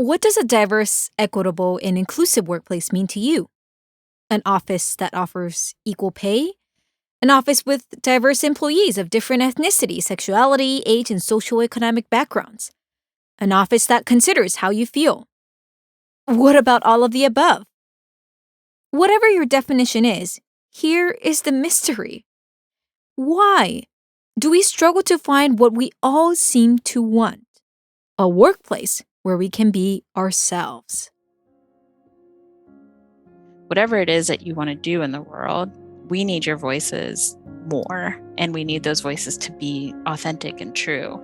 What does a diverse, equitable, and inclusive workplace mean to you? An office that offers equal pay? An office with diverse employees of different ethnicity, sexuality, age, and socioeconomic backgrounds? An office that considers how you feel? What about all of the above? Whatever your definition is, here is the mystery. Why do we struggle to find what we all seem to want? A workplace where we can be ourselves. Whatever it is that you want to do in the world, we need your voices more, and we need those voices to be authentic and true.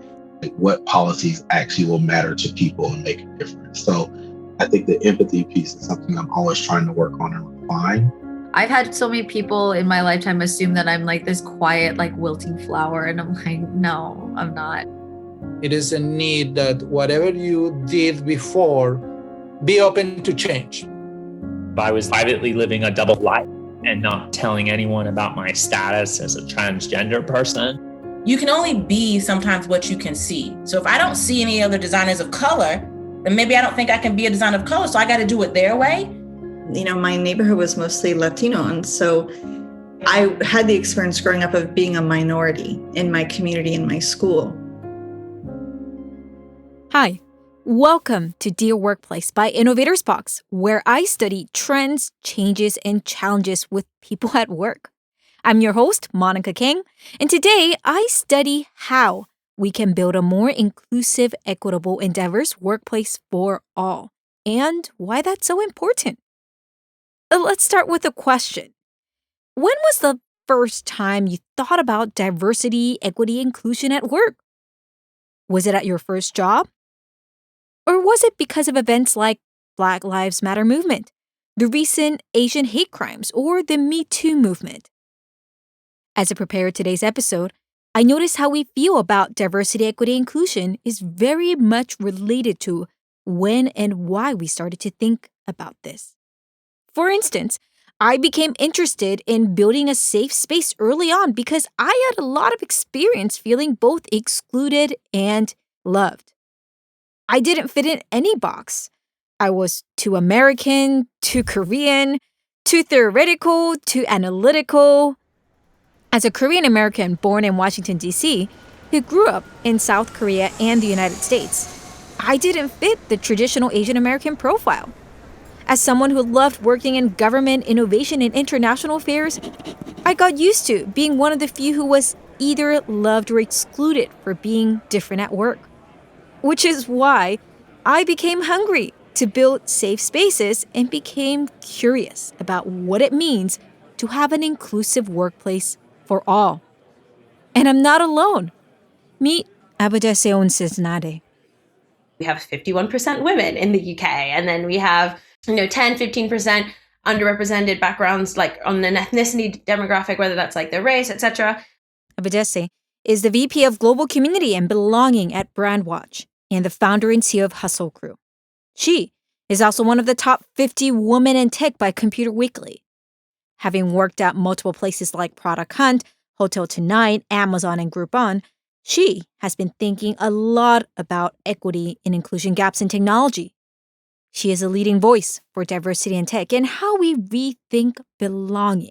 What policies actually will matter to people and make a difference. So I think the empathy piece is something I'm always trying to work on and refine. I've had so many people in my lifetime assume that I'm like this quiet, like wilting flower. And I'm like, no, I'm not. It is a need that whatever you did before, be open to change. I was privately living a double life and not telling anyone about my status as a transgender person. You can only be sometimes what you can see. So if I don't see any other designers of color, then maybe I don't think I can be a designer of color. So I got to do it their way. You know, my neighborhood was mostly Latino. And so I had the experience growing up of being a minority in my community, in my school. Hi, welcome to Dear Workplace by Innovators Box, where I study trends, changes, and challenges with people at work. I'm your host, Monica King, and today I study how we can build a more inclusive, equitable, and diverse workplace for all, and why that's so important. Let's start with a question. When was the first time you thought about diversity, equity, inclusion at work? Was it at your first job? Or was it because of events like Black Lives Matter movement, the recent Asian hate crimes, or the Me Too movement? As I prepared today's episode, I noticed how we feel about diversity, equity, inclusion is very much related to when and why we started to think about this. For instance, I became interested in building a safe space early on because I had a lot of experience feeling both excluded and loved. I didn't fit in any box. I was too American, too Korean, too theoretical, too analytical. As a Korean American born in Washington, D.C., who grew up in South Korea and the United States, I didn't fit the traditional Asian American profile. As someone who loved working in government, innovation, and international affairs, I got used to being one of the few who was either loved or excluded for being different at work. Which is why I became hungry to build safe spaces and became curious about what it means to have an inclusive workplace for all. And I'm not alone. Meet Abadese Onsesnade. We have 51% women in the UK, and then we have 10-15% underrepresented backgrounds, like on an ethnicity demographic, whether that's like their race, etc. Abadese is the VP of Global Community and Belonging at Brandwatch and the founder and CEO of Hustle Crew. She is also one of the top 50 women in tech by Computer Weekly. Having worked at multiple places like Product Hunt, Hotel Tonight, Amazon, and Groupon, she has been thinking a lot about equity and inclusion gaps in technology. She is a leading voice for diversity in tech and how we rethink belonging.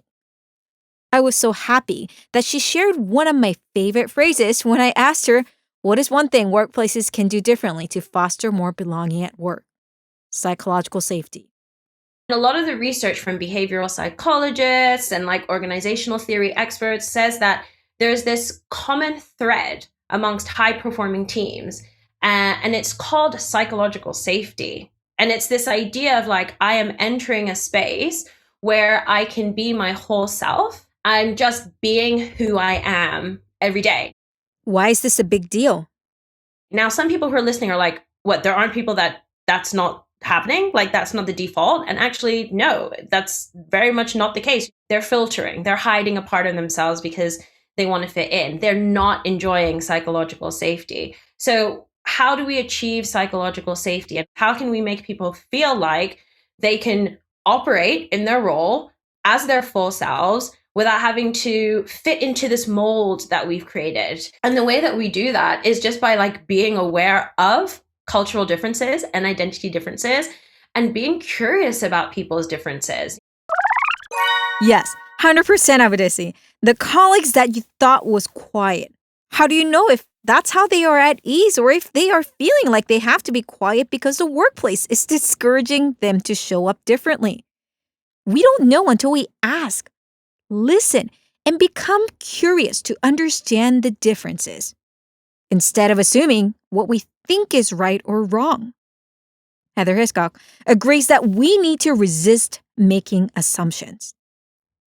I was so happy that she shared one of my favorite phrases when I asked her, what is one thing workplaces can do differently to foster more belonging at work? Psychological safety. A lot of the research from behavioral psychologists and like organizational theory experts says that there's this common thread amongst high-performing teams, and it's called psychological safety. And it's this idea of like, I am entering a space where I can be my whole self. I'm just being who I am every day. Why is this a big deal? Now, some people who are listening are like, what, there aren't people that's not happening? Like, that's not the default? And actually, no, that's very much not the case. They're filtering. They're hiding a part of themselves because they want to fit in. They're not enjoying psychological safety. So how do we achieve psychological safety? And how can we make people feel like they can operate in their role as their full selves without having to fit into this mold that we've created? And the way that we do that is just by like being aware of cultural differences and identity differences and being curious about people's differences. Yes, 100% Avidesi. The colleagues that you thought was quiet. How do you know if that's how they are at ease or if they are feeling like they have to be quiet because the workplace is discouraging them to show up differently? We don't know until we ask, listen, and become curious to understand the differences, instead of assuming what we think is right or wrong. Heather Hiscock agrees that we need to resist making assumptions.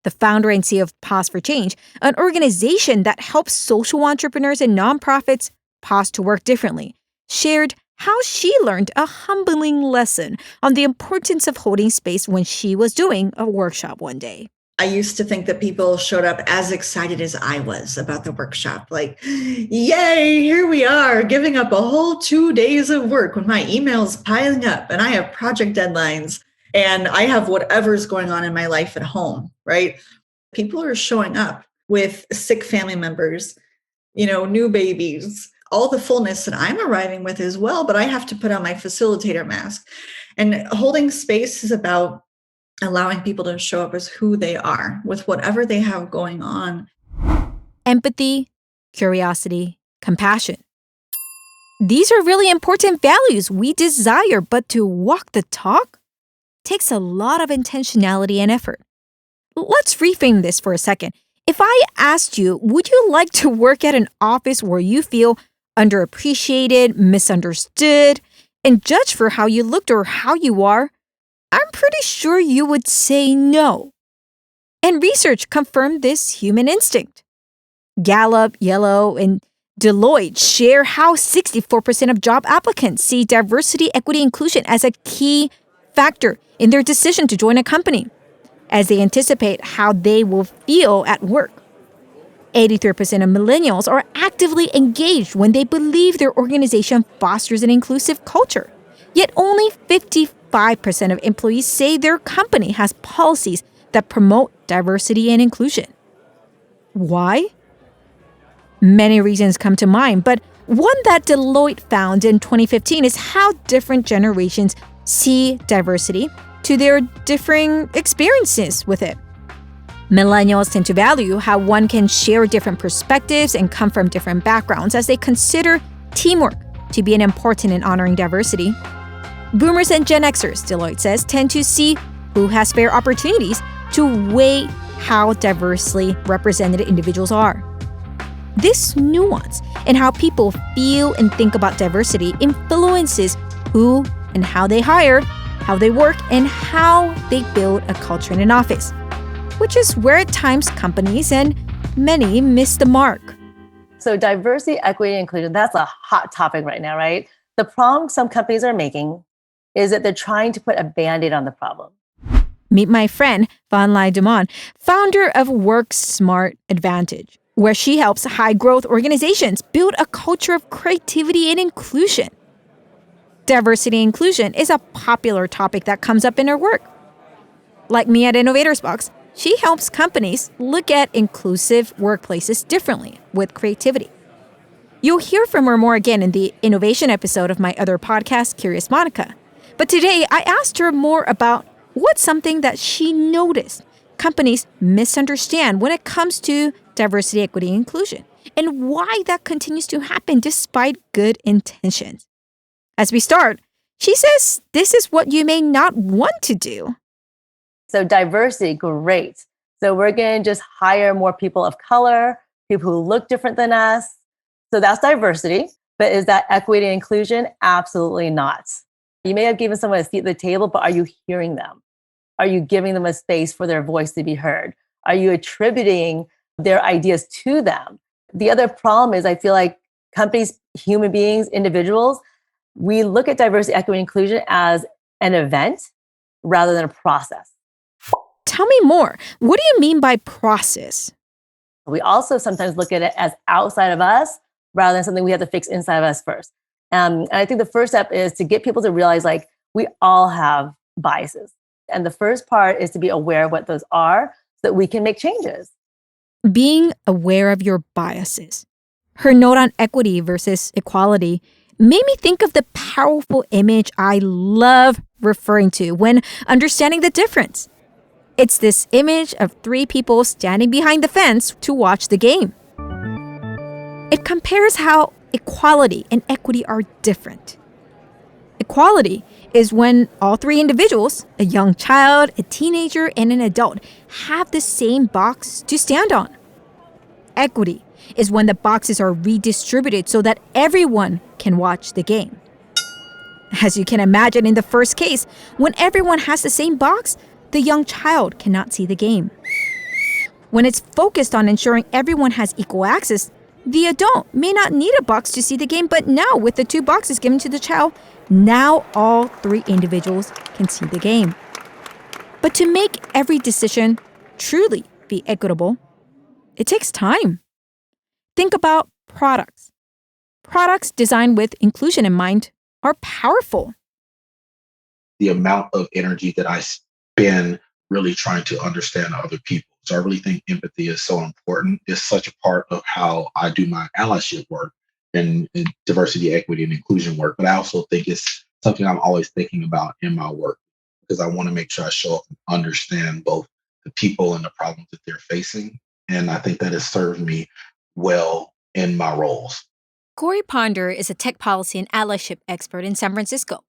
The founder and CEO of Pause for Change, an organization that helps social entrepreneurs and nonprofits pause to work differently, shared how she learned a humbling lesson on the importance of holding space when she was doing a workshop one day. I used to think that people showed up as excited as I was about the workshop. Like, yay, here we are, giving up a whole 2 days of work when my email's piling up and I have project deadlines and I have whatever's going on in my life at home, right? People are showing up with sick family members, new babies, all the fullness that I'm arriving with as well, but I have to put on my facilitator mask. And holding space is about allowing people to show up as who they are with whatever they have going on. Empathy, curiosity, compassion. These are really important values we desire, but to walk the talk takes a lot of intentionality and effort. Let's reframe this for a second. If I asked you, would you like to work at an office where you feel underappreciated, misunderstood, and judged for how you looked or how you are? I'm pretty sure you would say no. And research confirmed this human instinct. Gallup, Yellow, and Deloitte share how 64% of job applicants see diversity, equity, inclusion as a key factor in their decision to join a company, as they anticipate how they will feel at work. 83% of millennials are actively engaged when they believe their organization fosters an inclusive culture. Yet only 55% of employees say their company has policies that promote diversity and inclusion. Why? Many reasons come to mind, but one that Deloitte found in 2015 is how different generations see diversity to their differing experiences with it. Millennials tend to value how one can share different perspectives and come from different backgrounds as they consider teamwork to be an important in honoring diversity. Boomers and Gen Xers, Deloitte says, tend to see who has fair opportunities to weigh how diversely represented individuals are. This nuance in how people feel and think about diversity influences who and how they hire, how they work, and how they build a culture in an office, which is where at times companies and many miss the mark. So diversity, equity, and inclusion, that's a hot topic right now, right? The problem some companies are making is that they're trying to put a Band-Aid on the problem. Meet my friend, Van Lai Dumont, founder of Work Smart Advantage, where she helps high-growth organizations build a culture of creativity and inclusion. Diversity and inclusion is a popular topic that comes up in her work. Like me at Innovators Box, she helps companies look at inclusive workplaces differently with creativity. You'll hear from her more again in the innovation episode of my other podcast, Curious Monica. But today, I asked her more about what's something that she noticed companies misunderstand when it comes to diversity, equity, and inclusion, and why that continues to happen despite good intentions. As we start, she says this is what you may not want to do. So diversity, great. So we're going to just hire more people of color, people who look different than us. So that's diversity. But is that equity and inclusion? Absolutely not. You may have given someone a seat at the table, but are you hearing them? Are you giving them a space for their voice to be heard? Are you attributing their ideas to them? The other problem is I feel like companies, human beings, individuals, we look at diversity, equity, and inclusion as an event rather than a process. Tell me more. What do you mean by process? We also sometimes look at it as outside of us rather than something we have to fix inside of us first. And I think the first step is to get people to realize like we all have biases. And the first part is to be aware of what those are so that we can make changes. Being aware of your biases. Her note on equity versus equality made me think of the powerful image I love referring to when understanding the difference. It's this image of 3 people standing behind the fence to watch the game. It compares how equality and equity are different. Equality is when all 3 individuals, a young child, a teenager, and an adult, have the same box to stand on. Equity is when the boxes are redistributed so that everyone can watch the game. As you can imagine, in the first case, when everyone has the same box, the young child cannot see the game. When it's focused on ensuring everyone has equal access, the adult may not need a box to see the game, but now with the 2 boxes given to the child, now all 3 individuals can see the game. But to make every decision truly be equitable, it takes time. Think about products. Products designed with inclusion in mind are powerful. The amount of energy that I spend really trying to understand other people. So I really think empathy is so important. It's such a part of how I do my allyship work and diversity, equity, and inclusion work. But I also think it's something I'm always thinking about in my work because I want to make sure I show up and understand both the people and the problems that they're facing. And I think that has served me well in my roles. Corey Ponder is a tech policy and allyship expert in San Francisco.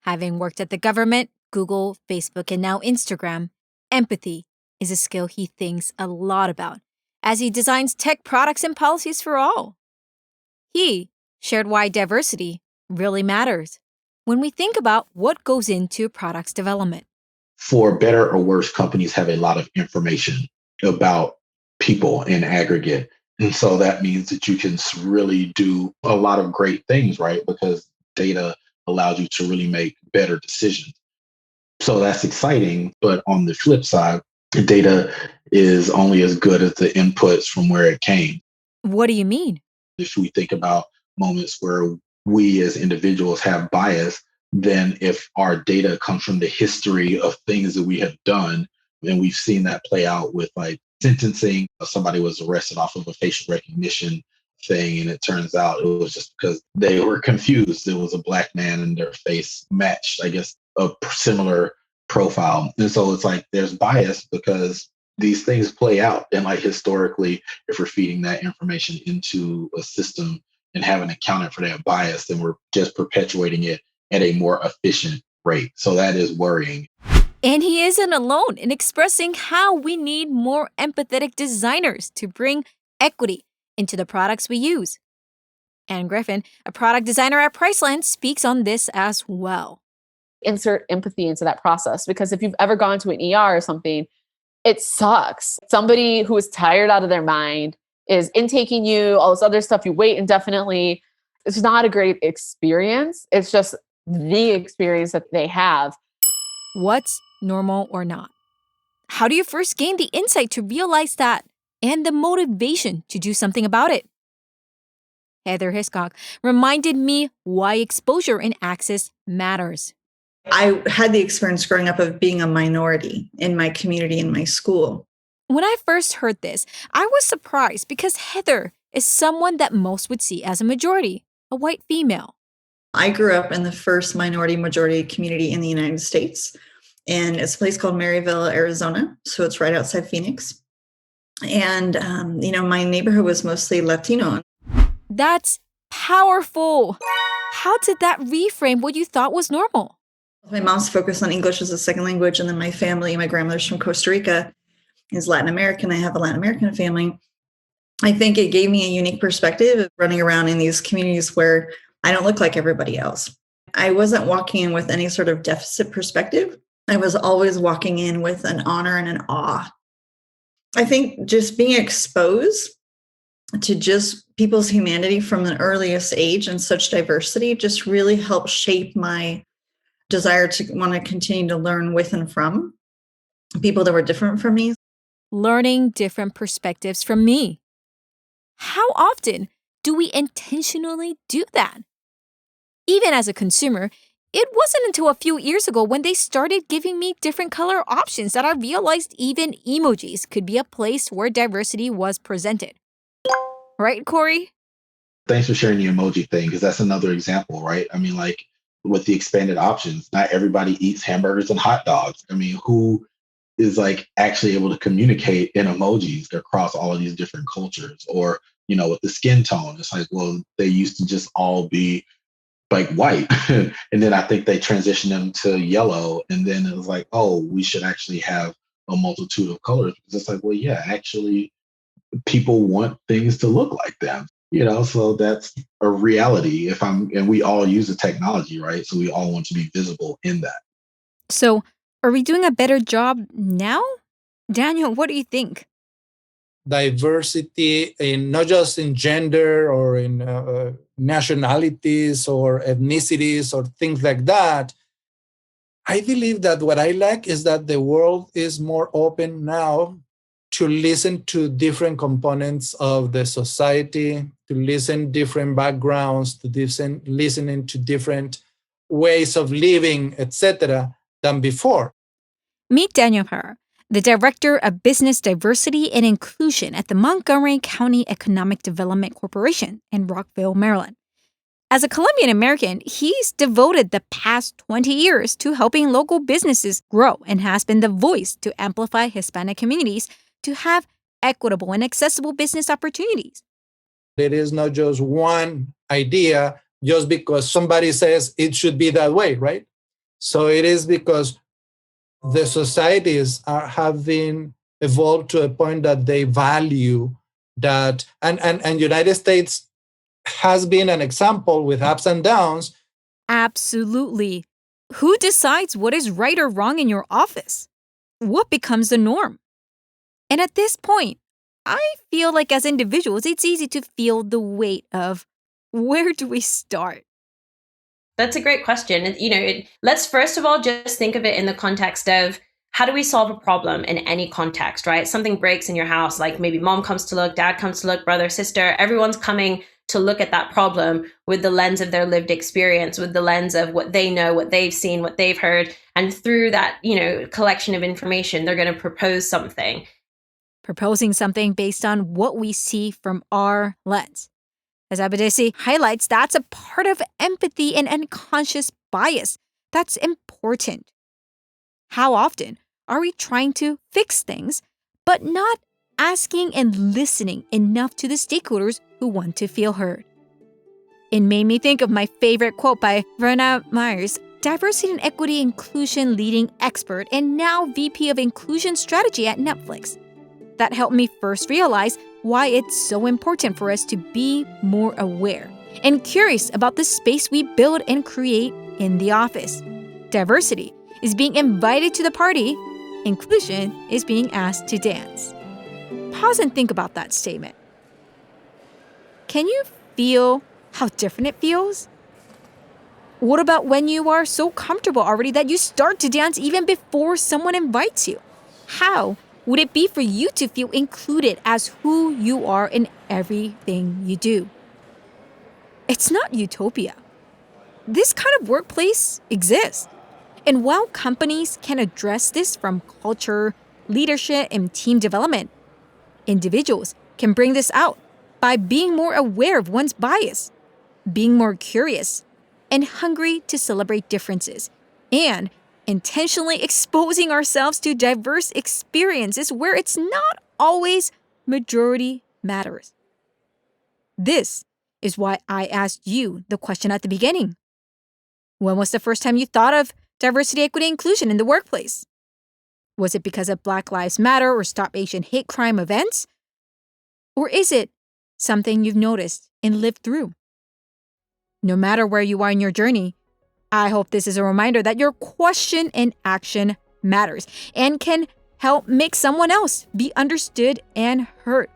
Having worked at the government, Google, Facebook, and now Instagram, empathy is a skill he thinks a lot about as he designs tech products and policies for all. He shared why diversity really matters when we think about what goes into a product's development. For better or worse, companies have a lot of information about people in aggregate. And so that means that you can really do a lot of great things, right? Because data allows you to really make better decisions. So that's exciting. But on the flip side, data is only as good as the inputs from where it came. What do you mean? If we think about moments where we as individuals have bias, then if our data comes from the history of things that we have done, and we've seen that play out with like sentencing, somebody was arrested off of a facial recognition thing, and it turns out it was just because they were confused. It was a Black man and their face matched, I guess, a similar profile. And so it's like there's bias because these things play out. And like historically, if we're feeding that information into a system and haven't accounted for that bias, then we're just perpetuating it at a more efficient rate. So that is worrying. And he isn't alone in expressing how we need more empathetic designers to bring equity into the products we use. Anne Griffin, a product designer at Priceline, speaks on this as well. Insert empathy into that process, because if you've ever gone to an ER or something, it sucks. Somebody who is tired out of their mind is intaking you, all this other stuff, you wait indefinitely. It's not a great experience. It's just the experience that they have. What's normal or not? How do you first gain the insight to realize that and the motivation to do something about it? Heather Hiscock reminded me why exposure and access matters. I had the experience growing up of being a minority in my community, in my school. When I first heard this, I was surprised because Heather is someone that most would see as a majority, a white female. I grew up in the first minority majority community in the United States, and it's a place called Maryville, Arizona. So it's right outside Phoenix. And, my neighborhood was mostly Latino. That's powerful. How did that reframe what you thought was normal? My mom's focused on English as a second language, and then my family, my grandmother's from Costa Rica, is Latin American. I have a Latin American family. I think it gave me a unique perspective of running around in these communities where I don't look like everybody else. I wasn't walking in with any sort of deficit perspective. I was always walking in with an honor and an awe. I think just being exposed to just people's humanity from the earliest age and such diversity just really helped shape my desire to want to continue to learn with and from people that were different from me. Learning different perspectives from me. How often do we intentionally do that? Even as a consumer, it wasn't until a few years ago when they started giving me different color options that I realized even emojis could be a place where diversity was presented. Right, Corey? Thanks for sharing the emoji thing, because that's another example, right? I mean, like with the expanded options, not everybody eats hamburgers and hot dogs. I mean, who is like actually able to communicate in emojis across all of these different cultures? Or, with the skin tone, it's like, well, they used to just all be like white. And then I think they transitioned them to yellow. And then it was like, oh, we should actually have a multitude of colors. Because it's like, well, yeah, actually people want things to look like them. So that's a reality. And we all use the technology, right? So we all want to be visible in that. So are we doing a better job now? Daniel, what do you think? Diversity in not just in gender or in nationalities or ethnicities or things like that. I believe that what I like is that the world is more open now to listen to different components of the society, to listen different backgrounds, to listening to different ways of living, etc., than before. Meet Daniel Parra, the Director of Business Diversity and Inclusion at the Montgomery County Economic Development Corporation in Rockville, Maryland. As a Colombian American, he's devoted the past 20 years to helping local businesses grow and has been the voice to amplify Hispanic communities to have equitable and accessible business opportunities. There is not just one idea just because somebody says it should be that way, right? So it is because the societies have been evolved to a point that they value that. And United States has been an example with ups and downs. Absolutely. Who decides what is right or wrong in your office? What becomes the norm? And at this point, I feel like as individuals, it's easy to feel the weight of where do we start? That's a great question. Let's first of all just think of it in the context of how do we solve a problem in any context, right? Something breaks in your house, like maybe mom comes to look, dad comes to look, brother, sister, everyone's coming to look at that problem with the lens of their lived experience, with the lens of what they know, what they've seen, what they've heard. And through that, collection of information, they're going to propose something. Proposing something based on what we see from our lens. As Abadesi highlights, that's a part of empathy and unconscious bias. That's important. How often are we trying to fix things, but not asking and listening enough to the stakeholders who want to feel heard? It made me think of my favorite quote by Verna Myers, diversity and equity inclusion leading expert and now VP of Inclusion Strategy at Netflix. That helped me first realize why it's so important for us to be more aware and curious about the space we build and create in the office. Diversity is being invited to the party. Inclusion is being asked to dance. Pause and think about that statement. Can you feel how different it feels? What about when you are so comfortable already that you start to dance even before someone invites you? How would it be for you to feel included as who you are in everything you do? It's not utopia. This kind of workplace exists. And while companies can address this from culture, leadership, and team development, individuals can bring this out by being more aware of one's bias, being more curious, and hungry to celebrate differences, and intentionally exposing ourselves to diverse experiences where it's not always majority matters. This is why I asked you the question at the beginning. When was the first time you thought of diversity, equity, inclusion in the workplace? Was it because of Black Lives Matter or Stop Asian Hate Crime events? Or is it something you've noticed and lived through? No matter where you are in your journey, I hope this is a reminder that your question and action matters and can help make someone else be understood and heard.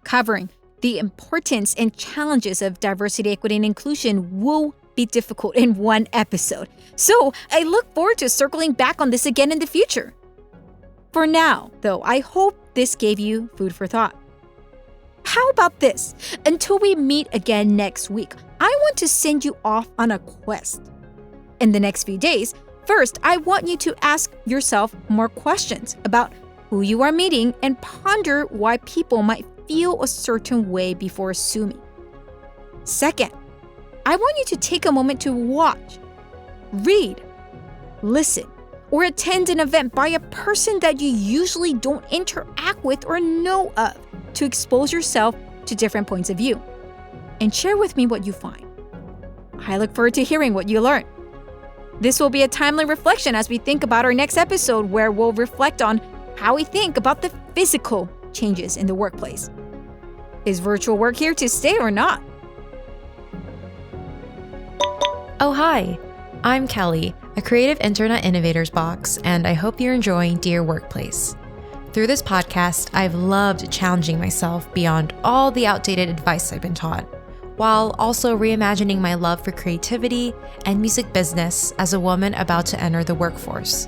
Covering the importance and challenges of diversity, equity, and inclusion will be difficult in one episode. So I look forward to circling back on this again in the future. For now, though, I hope this gave you food for thought. How about this? Until we meet again next week, I want to send you off on a quest. In the next few days, first, I want you to ask yourself more questions about who you are meeting and ponder why people might feel a certain way before assuming. Second, I want you to take a moment to watch, read, listen, or attend an event by a person that you usually don't interact with or know of to expose yourself to different points of view. And share with me what you find. I look forward to hearing what you learn. This will be a timely reflection as we think about our next episode, where we'll reflect on how we think about the physical changes in the workplace. Is virtual work here to stay or not? Oh, hi. I'm Kelly, a creative intern at Innovators Box, and I hope you're enjoying Dear Workplace. Through this podcast, I've loved challenging myself beyond all the outdated advice I've been taught, while also reimagining my love for creativity and music business as a woman about to enter the workforce.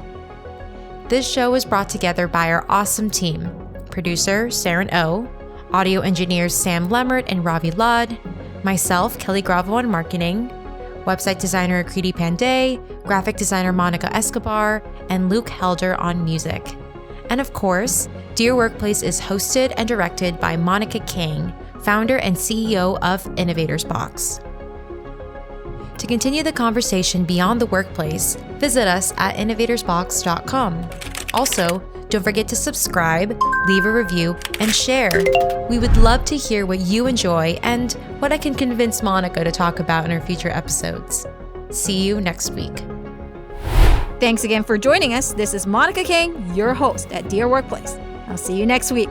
This show is brought together by our awesome team: producer Saren O, audio engineers Sam Lemmert and Ravi Lod, myself, Kelly Gravo on marketing, website designer Akriti Pandey, graphic designer Monica Escobar, and Luke Helder on music. And of course, Dear Workplace is hosted and directed by Monica King, founder and CEO of Innovators Box. To continue the conversation beyond the workplace, visit us at innovatorsbox.com. Also, don't forget to subscribe, leave a review, and share. We would love to hear what you enjoy and what I can convince Monica to talk about in her future episodes. See you next week. Thanks again for joining us. This is Monica King, your host at Dear Workplace. I'll see you next week.